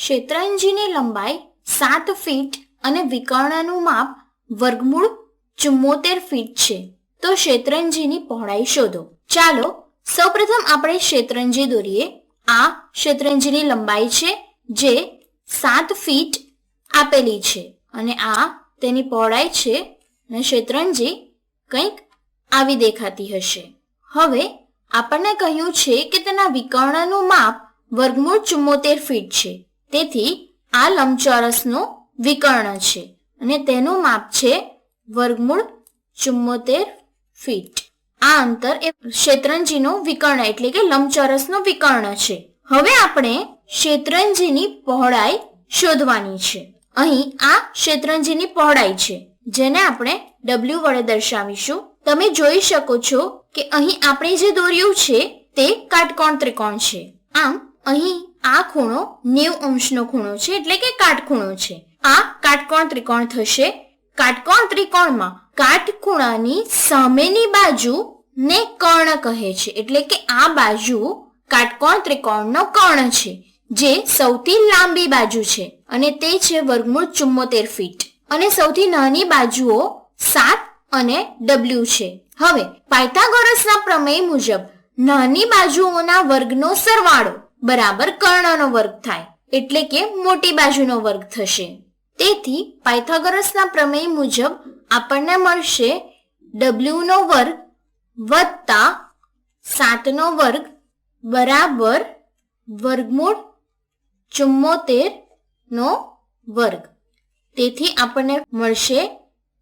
શેતરંજીની લંબાઈ 7 ફીટ અને વિકર્ણનું માપ વર્ગમૂળ 74 ફીટ છે. તો શેતરંજીની પહોળાઈ શોધો. ચાલો સૌપ્રથમ આપણે શેતરંજી દોરીએ. આ શેતરંજીની લંબાઈ છે જે 7 ફીટ આપેલી છે અને આ તેની પહોળાઈ છે અને શેતરંજી કંઈક આવી દેખાતી હશે. હવે આપણને કહ્યું છે કે તેના વિકર્ણનું માપ વર્ગમૂળ 74 ફીટ છે. તેથી આ લંબચોરસનું વિકર્ણ છે અને તેનું માપ છે વર્ગમૂળ 74 ફીટ. આ અંતર એ શેતરંજીનું વિકર્ણ એટલે કે લંબચોરસનું વિકર્ણ છે. હવે આપણે શેતરંજીની પહોળાઈ શોધવાની છે. અહીં આ શેતરંજીની પહોળાઈ છે જેને આપણે W વડે દર્શાવીશું. તમે જોઈ શકો છો કે અહીં આપણે જે દોર્યું છે તે કાટકોણ ત્રિકોણ છે. આમ અહીં આ ખૂણો 90 અંશનો ખૂણો છે એટલે કે કાટખૂણો છે. આ કાટકોણ ત્રિકોણ થશે. કાટકોણ ત્રિકોણમાં કાટખૂણાની સામેની બાજુ ને કર્ણ કહે છે એટલે કે આ બાજુ કાટકોણ ત્રિકોણનો કર્ણ છે જે સૌથી લાંબી બાજુ છે અને તે છે વર્ગમૂળ 74 ફીટ અને સૌથી નાની બાજુઓ 7 અને W છે. હવે પાયથાગોરસના પ્રમેય મુજબ નાની બાજુઓના વર્ગનો સરવાળો બરાબર કર્ણનો વર્ગ થાય એટલે કે મોટી બાજુનો વર્ગ થશે. તેથી પાયથાગોરસના પ્રમેય મુજબ આપણને મળશે W નો વર્ગ વત્તા 7 નો વર્ગ બરાબર વર્ગમૂળ 74 નો વર્ગ. તેથી આપણને મળશે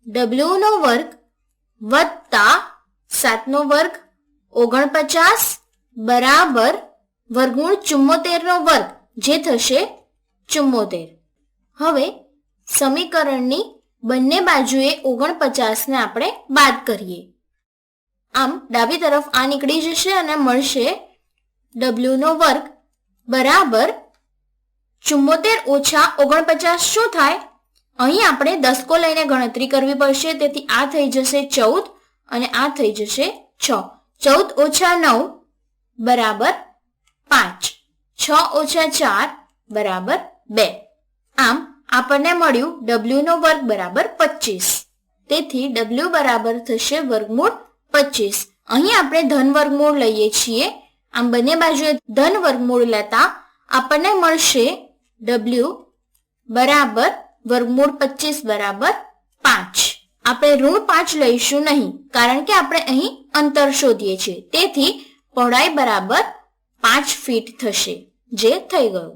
W નો વર્ગ વત્તા 7 નો વર્ગ 49 બરાબર વર્ગમૂળ 74 નો વર્ગ જે થશે 74. હવે સમીકરણની બંને બાજુએ 49 ને આપણે બાદ કરીએ. આમ ડાબી તરફ આ નીકળી જશે અને મળશે W નો વર્ગ બરાબર 74 ઓછા 49 શું થાય? અહીં આપણે દસકો લઈને ગણતરી કરવી પડશે. તેથી આ થઈ જશે 14 અને આ થઈ જશે 6. 14 ઓછા 9 બરાબર 5. 6 ઓછા 4 બરાબર 2. આમ આપણને મળ્યું W નો વર્ગ બરાબર 25. તેથી W બરાબર થશે વર્ગમૂળ 25. અહીં આપણે ધન વર્ગમૂળ લઈએ છીએ. આમ બંને બાજુએ ધન વર્ગમૂળ લેતા આપણને મળશે W બરાબર વર્ગમૂળ 25 બરાબર 5. આપણે ઋણ 5 લઈશું નહીં કારણ કે આપણે અહીં અંતર શોધીએ છીએ. તેથી પહોળાઈ બરાબર 5 ફીટ થશે જે થઈ ગયું.